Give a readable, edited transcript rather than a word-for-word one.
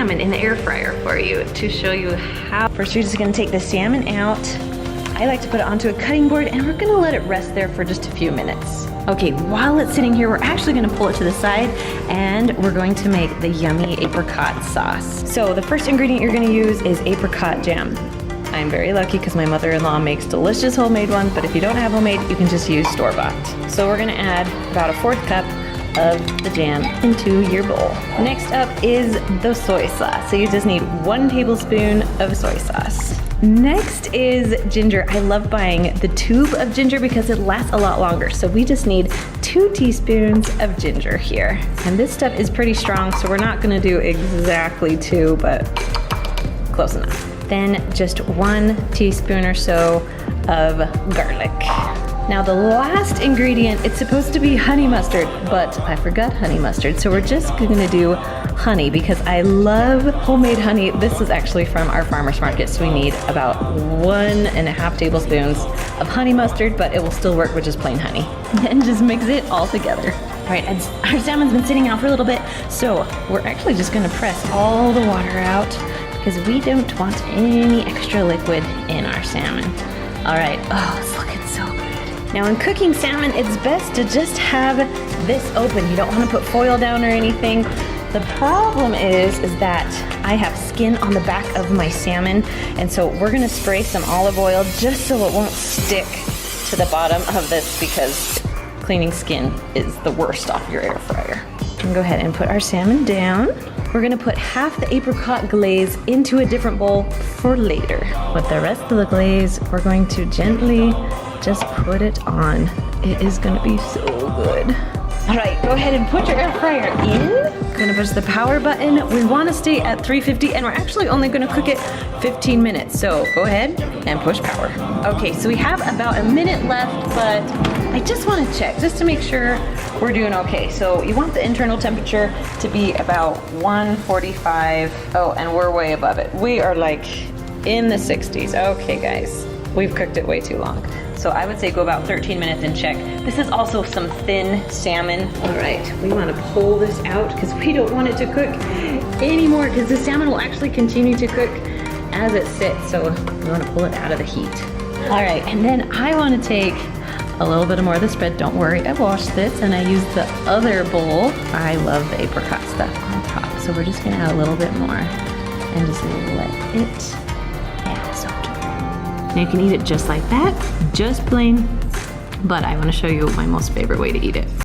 salmon in the air fryer for you to show you how. First, you're just gonna take the salmon out. I like to put it onto a cutting board and we're gonna let it rest there for just a few minutes. Okay, while it's sitting here, we're actually gonna pull it to the side and we're going to make the yummy apricot sauce. So the first ingredient you're gonna use is apricot jam. I'm very lucky because my mother-in-law makes delicious homemade ones, but if you don't have homemade, you can just use store-bought. So we're gonna add about a 1/4 cup of the jam into your bowl. Next up is the soy sauce. So you just need 1 tablespoon of soy sauce. Next is ginger. I love buying the tube of ginger because it lasts a lot longer. So we just need 2 teaspoons of ginger here. And this stuff is pretty strong, so we're not gonna do exactly 2, but close enough. Then just 1 teaspoon or so of garlic. Now the last ingredient, it's supposed to be honey mustard, but I forgot honey mustard. So we're just gonna do honey because I love homemade honey. This is actually from our farmer's market, so we need about 1.5 tablespoons of honey mustard, but it will still work with just plain honey. Then just mix it all together. All right, our salmon's been sitting out for a little bit, so we're actually just gonna press all the water out because we don't want any extra liquid in our salmon. All right, oh, it's looking so good. Now in cooking salmon, it's best to just have this open. You don't want to put foil down or anything. The problem is that I have skin on the back of my salmon, and so we're gonna spray some olive oil just so it won't stick to the bottom of this because cleaning skin is the worst off your air fryer. We can go ahead and put our salmon down. We're gonna put half the apricot glaze into a different bowl for later. With the rest of the glaze, we're going to gently just put it on. It is gonna be so good. All right, go ahead and put your air fryer in. Gonna push the power button. We wanna stay at 350 and we're actually only gonna cook it 15 minutes. So go ahead and push power. Okay, so we have about a minute left, but I just wanna check just to make sure we're doing okay. So you want the internal temperature to be about 145. Oh, and we're way above it. We are like in the 60s. Okay, guys, we've cooked it way too long. So I would say go about 13 minutes and check. This is also some thin salmon. All right, we want to pull this out because we don't want it to cook anymore because the salmon will actually continue to cook as it sits. So we want to pull it out of the heat. All right, and then I want to take a little bit more of the spread. Don't worry, I washed this and I used the other bowl. I love the apricot stuff on top. So we're just gonna add a little bit more and just let it soak. Now you can eat it just like that, just plain, but I want to show you my most favorite way to eat it.